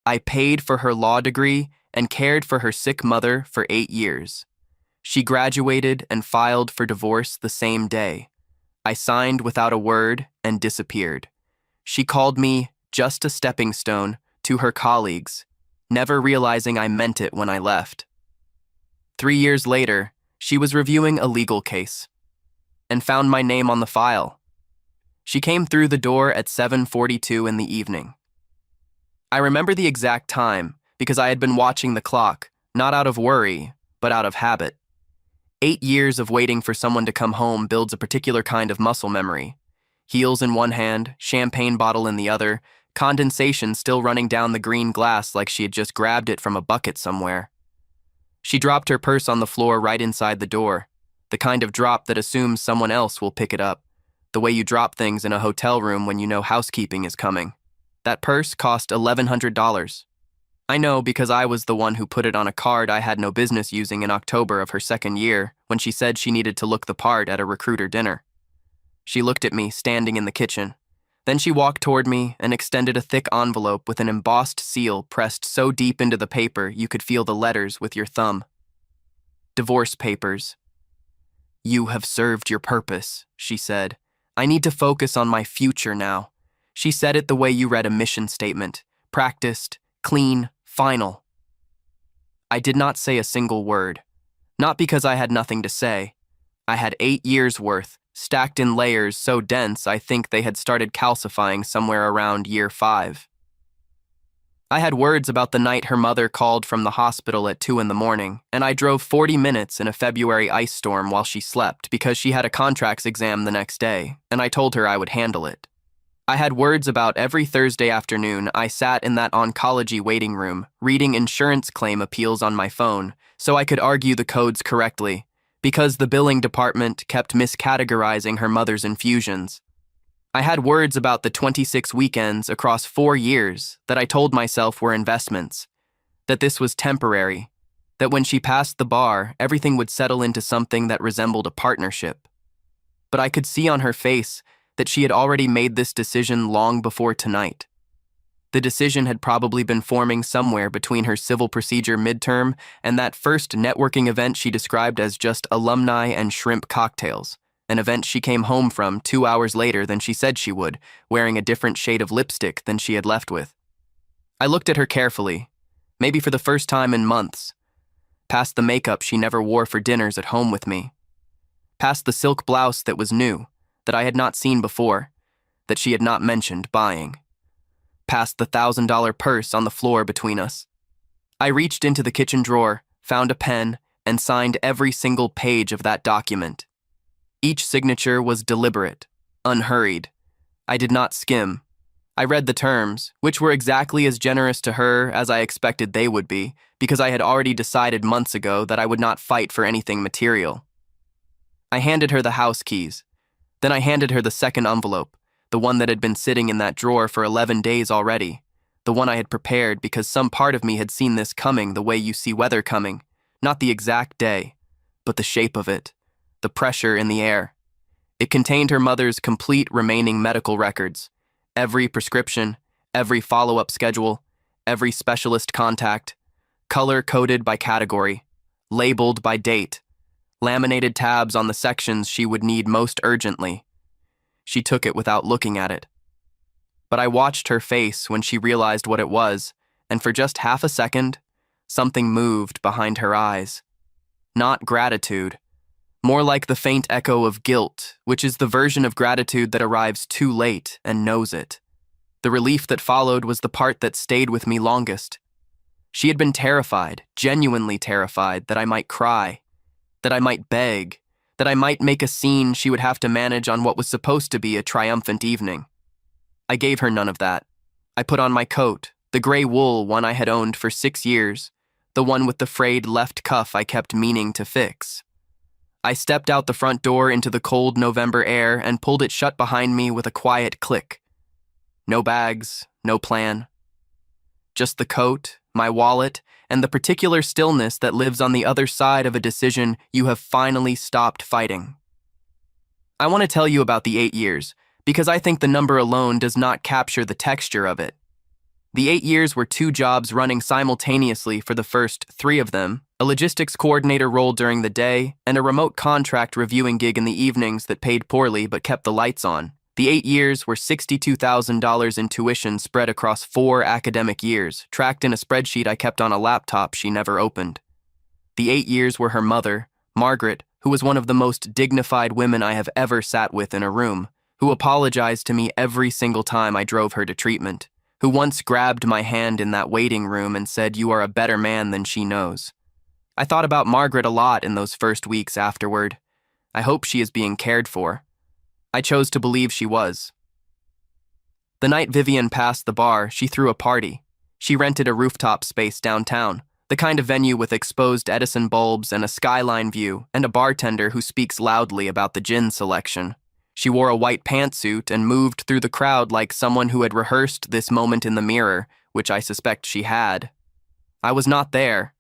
I paid for her law degree and cared for her sick mother for 8 years. She graduated and filed for divorce the same day. I signed without a word and disappeared. She called me just a stepping stone to her colleagues, never realizing I meant it when I left. 3 years later, she was reviewing a legal case and found my name on the file. She came through the door at 7:42 in the evening. I remember the exact time because I had been watching the clock, not out of worry, but out of habit. 8 years of waiting for someone to come home builds a particular kind of muscle memory. Heels in one hand, champagne bottle in the other, condensation still running down the green glass like she had just grabbed it from a bucket somewhere. She dropped her purse on the floor right inside the door, the kind of drop that assumes someone else will pick it up, the way you drop things in a hotel room when you know housekeeping is coming. That purse cost $1,100. I know because I was the one who put it on a card I had no business using in October of her second year when she said she needed to look the part at a recruiter dinner. She looked at me standing in the kitchen. Then she walked toward me and extended a thick envelope with an embossed seal pressed so deep into the paper you could feel the letters with your thumb. Divorce papers. "You have served your purpose," she said. "I need to focus on my future now." She said it the way you read a mission statement. Practiced, clean, final. I did not say a single word. Not because I had nothing to say. I had 8 years' worth, stacked in layers so dense I think they had started calcifying somewhere around year 5. I had words about the night her mother called from the hospital at 2 in the morning, and I drove 40 minutes in a February ice storm while she slept because she had a contracts exam the next day, and I told her I would handle it. I had words about every Thursday afternoon I sat in that oncology waiting room, reading insurance claim appeals on my phone so I could argue the codes correctly, because the billing department kept miscategorizing her mother's infusions. I had words about the 26 weekends across 4 years that I told myself were investments, that this was temporary, that when she passed the bar, everything would settle into something that resembled a partnership. But I could see on her face that she had already made this decision long before tonight. The decision had probably been forming somewhere between her civil procedure midterm and that first networking event she described as just alumni and shrimp cocktails, an event she came home from 2 hours later than she said she would, wearing a different shade of lipstick than she had left with. I looked at her carefully, maybe for the first time in months, past the makeup she never wore for dinners at home with me, past the silk blouse that was new, that I had not seen before, that she had not mentioned buying, past the $1,000 purse on the floor between us. I reached into the kitchen drawer, found a pen, and signed every single page of that document. Each signature was deliberate, unhurried. I did not skim. I read the terms, which were exactly as generous to her as I expected they would be, because I had already decided months ago that I would not fight for anything material. I handed her the house keys. Then I handed her the second envelope, the one that had been sitting in that drawer for 11 days already, the one I had prepared because some part of me had seen this coming the way you see weather coming, not the exact day, but the shape of it, the pressure in the air. It contained her mother's complete remaining medical records, every prescription, every follow-up schedule, every specialist contact, color-coded by category, labeled by date, laminated tabs on the sections she would need most urgently. She took it without looking at it. But I watched her face when she realized what it was, and for just half a second, something moved behind her eyes. Not gratitude, more like the faint echo of guilt, which is the version of gratitude that arrives too late and knows it. The relief that followed was the part that stayed with me longest. She had been terrified, genuinely terrified, that I might cry, that I might beg, that I might make a scene she would have to manage on what was supposed to be a triumphant evening. I gave her none of that. I put on my coat, the gray wool one I had owned for 6 years, the one with the frayed left cuff I kept meaning to fix. I stepped out the front door into the cold November air and pulled it shut behind me with a quiet click. No bags, no plan. Just the coat, my wallet, and the particular stillness that lives on the other side of a decision you have finally stopped fighting. I want to tell you about the 8 years, because I think the number alone does not capture the texture of it. The 8 years were 2 jobs running simultaneously for the first 3 of them, a logistics coordinator role during the day, and a remote contract reviewing gig in the evenings that paid poorly but kept the lights on. The 8 years were $62,000 in tuition spread across 4 academic years, tracked in a spreadsheet I kept on a laptop she never opened. The 8 years were her mother, Margaret, who was one of the most dignified women I have ever sat with in a room, who apologized to me every single time I drove her to treatment, who once grabbed my hand in that waiting room and said, "You are a better man than she knows." I thought about Margaret a lot in those first weeks afterward. I hope she is being cared for. I chose to believe she was. The night Vivian passed the bar, she threw a party. She rented a rooftop space downtown, the kind of venue with exposed Edison bulbs and a skyline view, and a bartender who speaks loudly about the gin selection. She wore a white pantsuit and moved through the crowd like someone who had rehearsed this moment in the mirror, which I suspect she had. I was not there.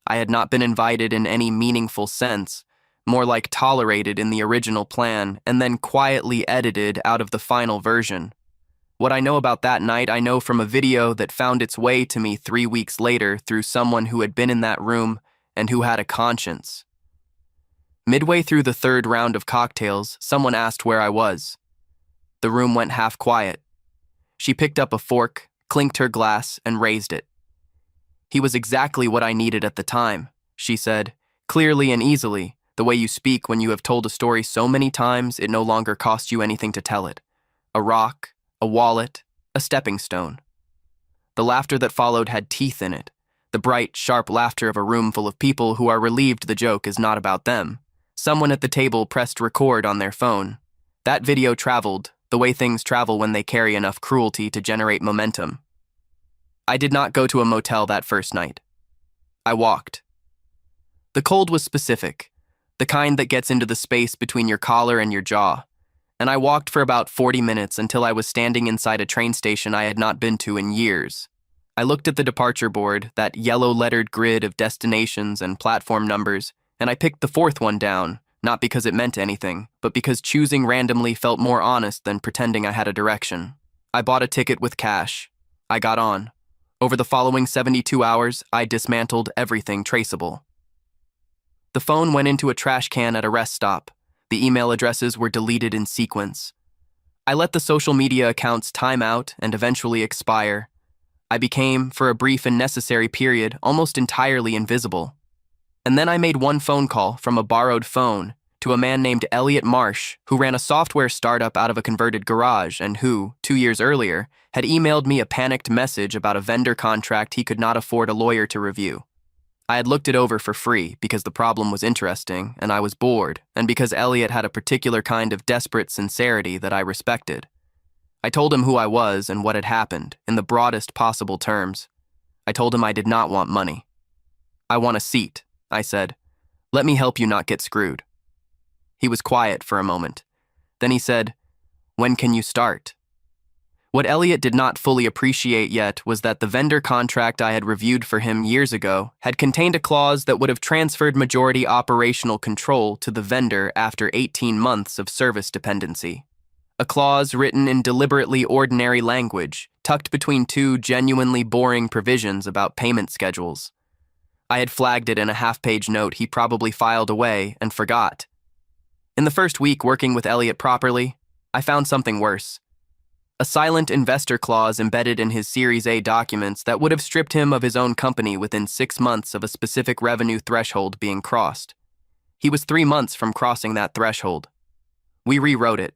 I had not been invited in any meaningful sense, more like tolerated in the original plan and then quietly edited out of the final version. What I know about that night, I know from a video that found its way to me 3 weeks later through someone who had been in that room and who had a conscience. Midway through the 3rd round of cocktails, someone asked where I was. The room went half quiet. She picked up a fork, clinked her glass, and raised it. "He was exactly what I needed at the time," she said, clearly and easily, the way you speak when you have told a story so many times it no longer costs you anything to tell it. A rock, a wallet, a stepping stone. The laughter that followed had teeth in it, the bright, sharp laughter of a room full of people who are relieved the joke is not about them. Someone at the table pressed record on their phone. That video traveled, the way things travel when they carry enough cruelty to generate momentum. I did not go to a motel that first night. I walked. The cold was specific, the kind that gets into the space between your collar and your jaw, and I walked for about 40 minutes until I was standing inside a train station I had not been to in years. I looked at the departure board, that yellow-lettered grid of destinations and platform numbers, and I picked the 4th one down, not because it meant anything, but because choosing randomly felt more honest than pretending I had a direction. I bought a ticket with cash. I got on. Over the following 72 hours, I dismantled everything traceable. The phone went into a trash can at a rest stop. The email addresses were deleted in sequence. I let the social media accounts time out and eventually expire. I became, for a brief and necessary period, almost entirely invisible. And then I made one phone call from a borrowed phone to a man named Elliot Marsh, who ran a software startup out of a converted garage and who, 2 years earlier, had emailed me a panicked message about a vendor contract he could not afford a lawyer to review. I had looked it over for free because the problem was interesting and I was bored, and because Elliot had a particular kind of desperate sincerity that I respected. I told him who I was and what had happened, in the broadest possible terms. I told him I did not want money. "I want a seat," I said. "Let me help you not get screwed." He was quiet for a moment. Then he said, "When can you start?" What Elliot did not fully appreciate yet was that the vendor contract I had reviewed for him years ago had contained a clause that would have transferred majority operational control to the vendor after 18 months of service dependency. A clause written in deliberately ordinary language, tucked between 2 genuinely boring provisions about payment schedules. I had flagged it in a half-page note he probably filed away and forgot. In the first week working with Elliot properly, I found something worse. A silent investor clause embedded in his Series A documents that would have stripped him of his own company within 6 months of a specific revenue threshold being crossed. He was 3 months from crossing that threshold. We rewrote it.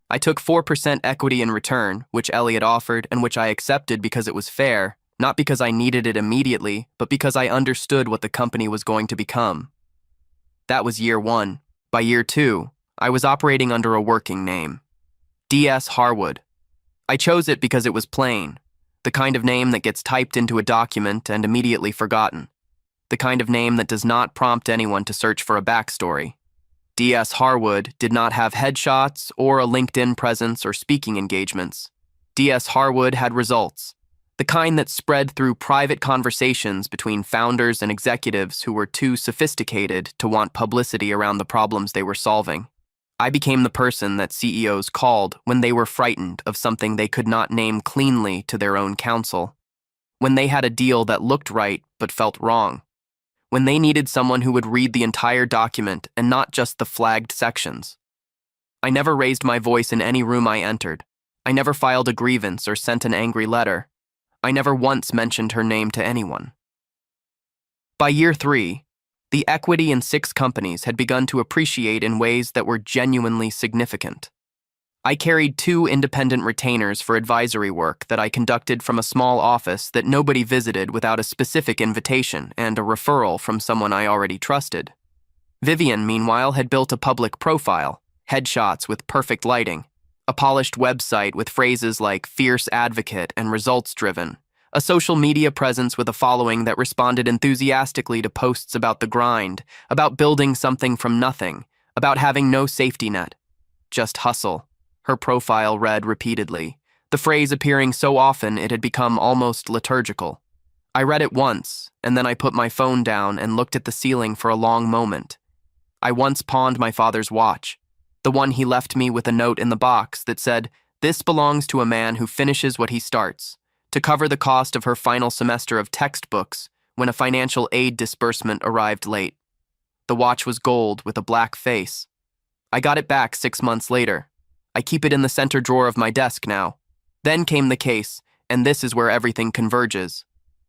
I took 4% equity in return, which Elliot offered and which I accepted because it was fair, not because I needed it immediately, but because I understood what the company was going to become. That was year 1. By year 2, I was operating under a working name. D.S. Harwood. I chose it because it was plain, the kind of name that gets typed into a document and immediately forgotten, the kind of name that does not prompt anyone to search for a backstory. D.S. Harwood did not have headshots or a LinkedIn presence or speaking engagements. D.S. Harwood had results, the kind that spread through private conversations between founders and executives who were too sophisticated to want publicity around the problems they were solving. I became the person that CEOs called when they were frightened of something they could not name cleanly to their own counsel. when they had a deal that looked right but felt wrong, when they needed someone who would read the entire document and not just the flagged sections. I never raised my voice in any room I entered. I never filed a grievance or sent an angry letter. I never once mentioned her name to anyone. By year 3, the equity in 6 companies had begun to appreciate in ways that were genuinely significant. I carried 2 independent retainers for advisory work that I conducted from a small office that nobody visited without a specific invitation and a referral from someone I already trusted. Vivian, meanwhile, had built a public profile, headshots with perfect lighting, a polished website with phrases like fierce advocate and results-driven, a social media presence with a following that responded enthusiastically to posts about the grind, about building something from nothing, about having no safety net. Just hustle, her profile read repeatedly, the phrase appearing so often it had become almost liturgical. I read it once, and then I put my phone down and looked at the ceiling for a long moment. I once pawned my father's watch, the one he left me with a note in the box that said, "This belongs to a man who finishes what he starts," to cover the cost of her final semester of textbooks when a financial aid disbursement arrived late. The watch was gold with a black face. I got it back 6 months later. I keep it in the center drawer of my desk now. Then came the case, and this is where everything converges.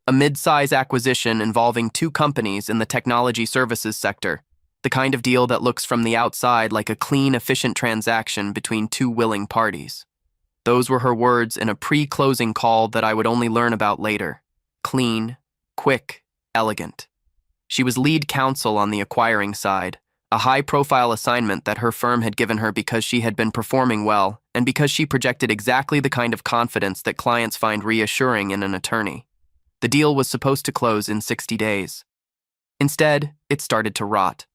A mid-size acquisition involving 2 companies in the technology services sector, the kind of deal that looks from the outside like a clean, efficient transaction between 2 willing parties. Those were her words in a pre-closing call that I would only learn about later. Clean, quick, elegant. She was lead counsel on the acquiring side, a high-profile assignment that her firm had given her because she had been performing well and because she projected exactly the kind of confidence that clients find reassuring in an attorney. The deal was supposed to close in 60 days. Instead, it started to rot.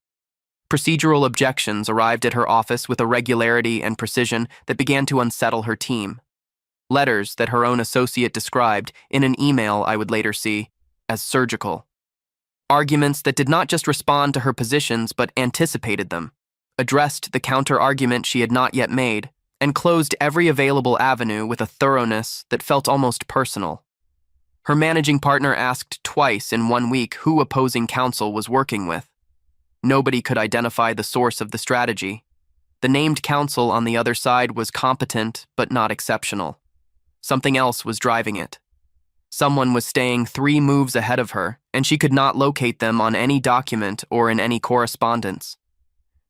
Procedural objections arrived at her office with a regularity and precision that began to unsettle her team. Letters that her own associate described in an email I would later see as surgical. Arguments that did not just respond to her positions but anticipated them, addressed the counter-argument she had not yet made, and closed every available avenue with a thoroughness that felt almost personal. Her managing partner asked twice in 1 week who opposing counsel was working with. Nobody could identify the source of the strategy. The named counsel on the other side was competent but not exceptional. Something else was driving it. Someone was staying 3 moves ahead of her, and she could not locate them on any document or in any correspondence.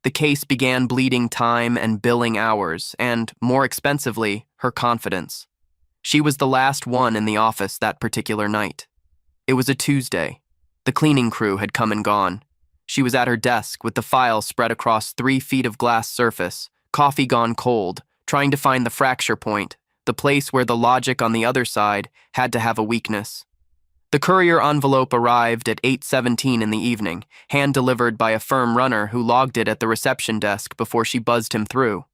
The case began bleeding time and billing hours, and, more expensively, her confidence. She was the last one in the office that particular night. It was a Tuesday. The cleaning crew had come and gone. She was at her desk with the file spread across 3 feet of glass surface, coffee gone cold, trying to find the fracture point, the place where the logic on the other side had to have a weakness. The courier envelope arrived at 8:17 in the evening, hand-delivered by a firm runner who logged it at the reception desk before she buzzed him through.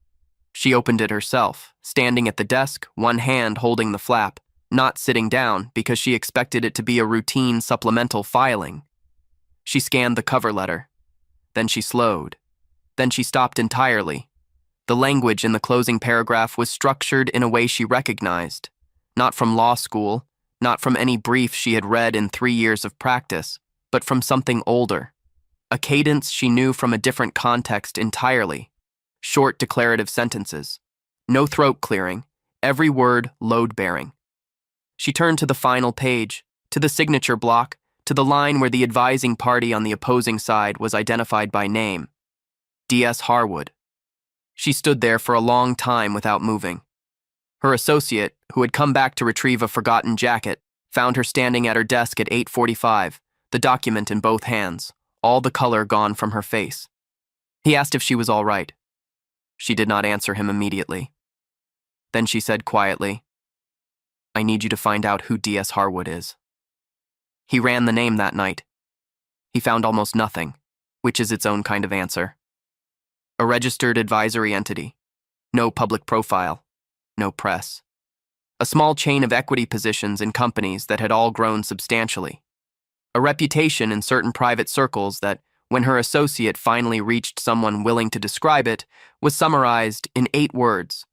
She opened it herself, standing at the desk, one hand holding the flap, not sitting down because she expected it to be a routine supplemental filing. She scanned the cover letter. Then she slowed. Then she stopped entirely. The language in the closing paragraph was structured in a way she recognized, not from law school, not from any brief she had read in 3 years of practice, but from something older. A cadence she knew from a different context entirely. Short declarative sentences. No throat clearing, every word load-bearing. She turned to the final page, to the signature block, to the line where the advising party on the opposing side was identified by name. D.S. Harwood. She stood there for a long time without moving. Her associate, who had come back to retrieve a forgotten jacket, found her standing at her desk at 8:45, the document in both hands, all the color gone from her face. He asked if she was all right. She did not answer him immediately. Then she said quietly, "I need you to find out who D.S. Harwood is." He ran the name that night. He found almost nothing, which is its own kind of answer. A registered advisory entity. No public profile. No press. A small chain of equity positions in companies that had all grown substantially. A reputation in certain private circles that, when her associate finally reached someone willing to describe it, was summarized in 8 words.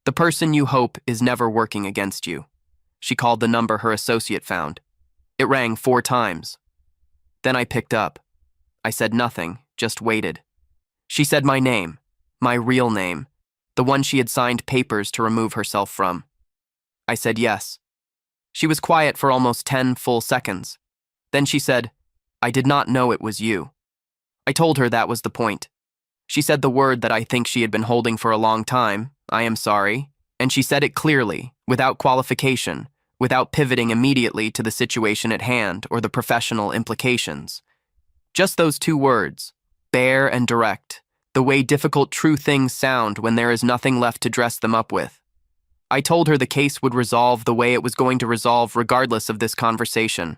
The person you hope is never working against you. She called the number her associate found. It rang 4 times. Then I picked up. I said nothing, just waited. She said my name, my real name, the one she had signed papers to remove herself from. I said yes. She was quiet for almost 10 full seconds. Then she said, "I did not know it was you." I told her that was the point. She said the word that I think she had been holding for a long time, "I am sorry," and she said it clearly, without qualification, without pivoting immediately to the situation at hand or the professional implications. Just those 2 words, bare and direct, the way difficult true things sound when there is nothing left to dress them up with. I told her the case would resolve the way it was going to resolve regardless of this conversation.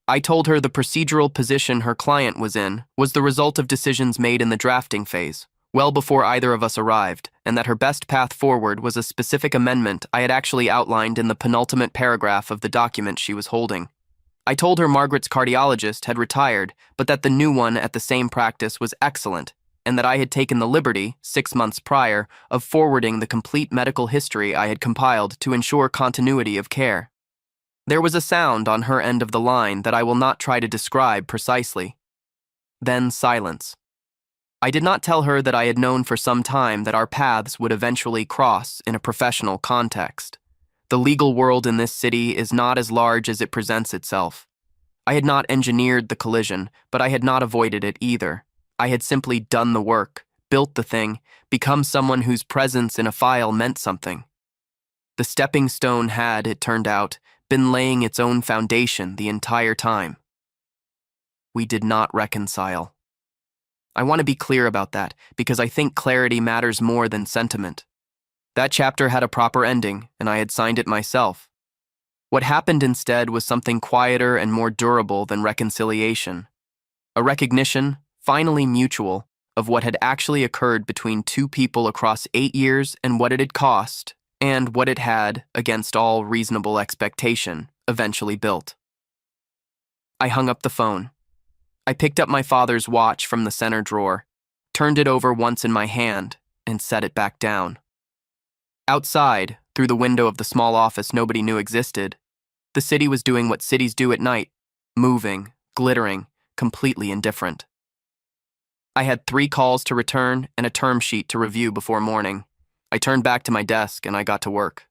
I told her the procedural position her client was in was the result of decisions made in the drafting phase, well before either of us arrived, and that her best path forward was a specific amendment I had actually outlined in the penultimate paragraph of the document she was holding. I told her Margaret's cardiologist had retired, but that the new one at the same practice was excellent, and that I had taken the liberty, 6 months prior, of forwarding the complete medical history I had compiled to ensure continuity of care. There was a sound on her end of the line that I will not try to describe precisely. Then silence. I did not tell her that I had known for some time that our paths would eventually cross in a professional context. The legal world in this city is not as large as it presents itself. I had not engineered the collision, but I had not avoided it either. I had simply done the work, built the thing, become someone whose presence in a file meant something. The stepping stone had, it turned out, been laying its own foundation the entire time. We did not reconcile. I want to be clear about that, because I think clarity matters more than sentiment. That chapter had a proper ending, and I had signed it myself. What happened instead was something quieter and more durable than reconciliation. A recognition, finally mutual, of what had actually occurred between 2 people across 8 years and what it had cost, and what it had, against all reasonable expectation, eventually built. I hung up the phone. I picked up my father's watch from the center drawer, turned it over once in my hand, and set it back down. Outside, through the window of the small office nobody knew existed, the city was doing what cities do at night, moving, glittering, completely indifferent. I had 3 calls to return and a term sheet to review before morning. I turned back to my desk and I got to work.